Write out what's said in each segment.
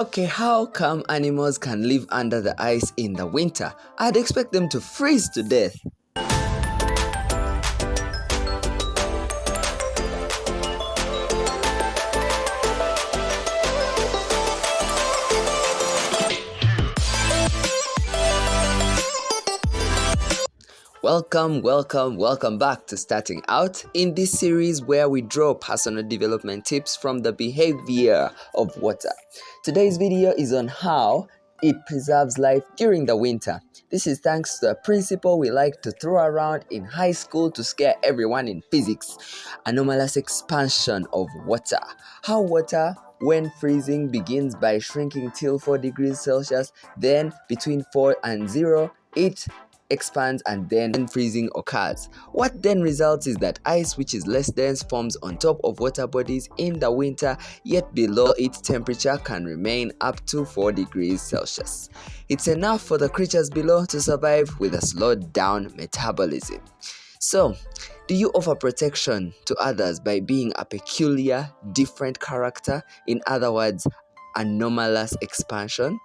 Okay, how come animals can live under the ice in the winter? I'd expect them to freeze to death. Welcome back to Starting Out, in this series where we draw personal development tips from the behavior of water. Today's video is on how it preserves life during the winter. This is thanks to a principle we like to throw around in high school to scare everyone in physics: anomalous expansion of water. How water, when freezing, begins by shrinking till 4 degrees Celsius, then between 4 and 0, it expands, and then freezing occurs. What then results is that ice, which is less dense, forms on top of water bodies in the winter, yet below its temperature can remain up to 4 degrees Celsius. It's enough for the creatures below to survive with a slowed down metabolism. So, do you offer protection to others by being a peculiar, different character? In other words, anomalous expansion?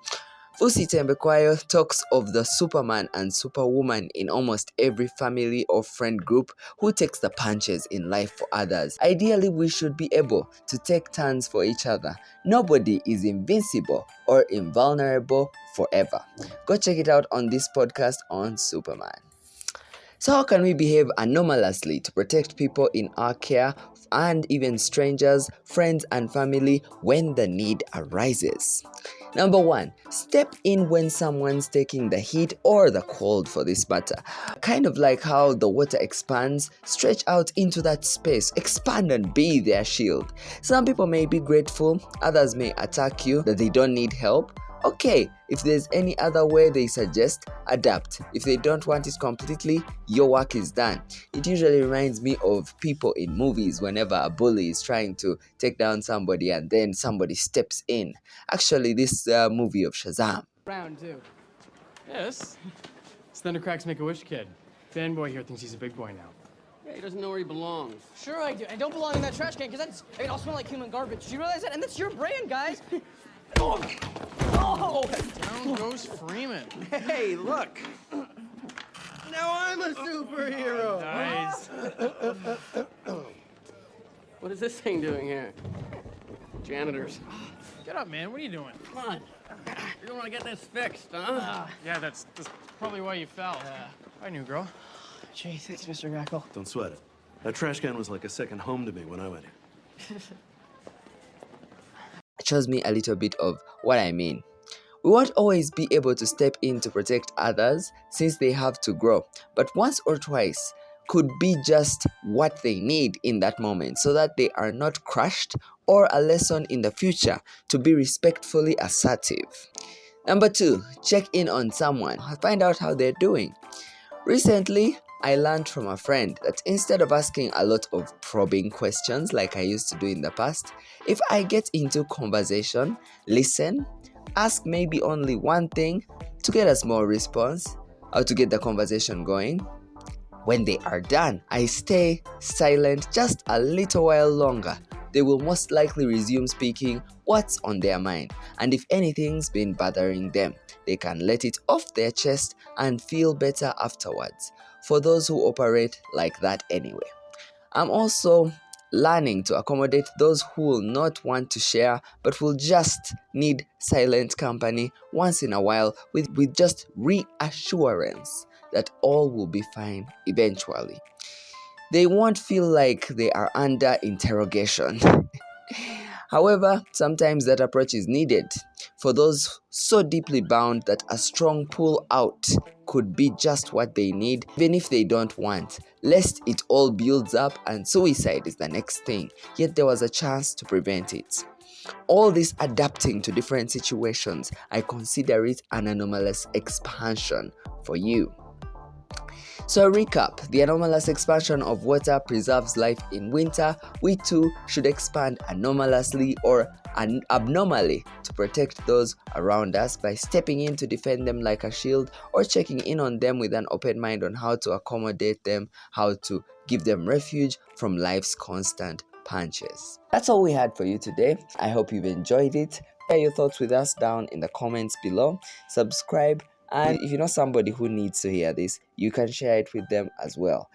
Fusi Tembekwayo talks of the Superman and Superwoman in almost every family or friend group who takes the punches in life for others. Ideally, we should be able to take turns for each other. Nobody is invincible or invulnerable forever. Go check it out on this podcast on Superman. So how can we behave anomalously to protect people in our care and even strangers, friends and family when the need arises? Number 1, step in when someone's taking the heat or the cold, for this matter. Kind of like how the water expands, stretch out into that space, expand and be their shield. Some people may be grateful, others may attack you that they don't need help. Okay, if there's any other way they suggest, adapt. If they don't want it completely, your work is done. It usually reminds me of people in movies whenever a bully is trying to take down somebody and then somebody steps in. Actually, this movie of Shazam. Round 2. Yes. It's Thundercrack's Make-A-Wish kid. Fanboy here thinks he's a big boy now. Yeah, he doesn't know where he belongs. Sure I do. I don't belong in that trash can because I'll smell like human garbage. Do you realize that? And that's your brand, guys. Oh! Down goes Freeman. Hey, look. Now I'm a superhero. Nice. What is this thing doing here? Janitors. Get up, man. What are you doing? Come on. You don't want to get this fixed, huh? Yeah, that's probably why you fell. Hi, new girl. Gee, thanks, Mr. Gackle. Don't sweat it. That trash can was like a second home to me when I went here. It shows me a little bit of what I mean. We won't always be able to step in to protect others since they have to grow, but once or twice could be just what they need in that moment so that they are not crushed, or a lesson in the future to be respectfully assertive. Number 2, check in on someone. Find out how they're doing. Recently, I learned from a friend that instead of asking a lot of probing questions like I used to do in the past, if I get into conversation, listen, ask maybe only one thing to get a small response or to get the conversation going. When they are done, I stay silent just a little while longer. They will most likely resume speaking what's on their mind, and if anything's been bothering them, they can let it off their chest and feel better afterwards. For those who operate like that anyway. I'm also learning to accommodate those who will not want to share but will just need silent company once in a while with just reassurance that all will be fine eventually. They won't feel like they are under interrogation. However, sometimes that approach is needed for those so deeply bound that a strong pull out could be just what they need, even if they don't want, lest it all builds up and suicide is the next thing, yet there was a chance to prevent it. All this adapting to different situations, I consider it an anomalous expansion for you. So recap, the anomalous expansion of water preserves life in winter. We too should expand anomalously or abnormally to protect those around us by stepping in to defend them like a shield, or checking in on them with an open mind on how to accommodate them, how to give them refuge from life's constant punches. That's all we had for you today. I hope you've enjoyed it. Share your thoughts with us down in the comments below. Subscribe, and if you know somebody who needs to hear this, you can share it with them as well.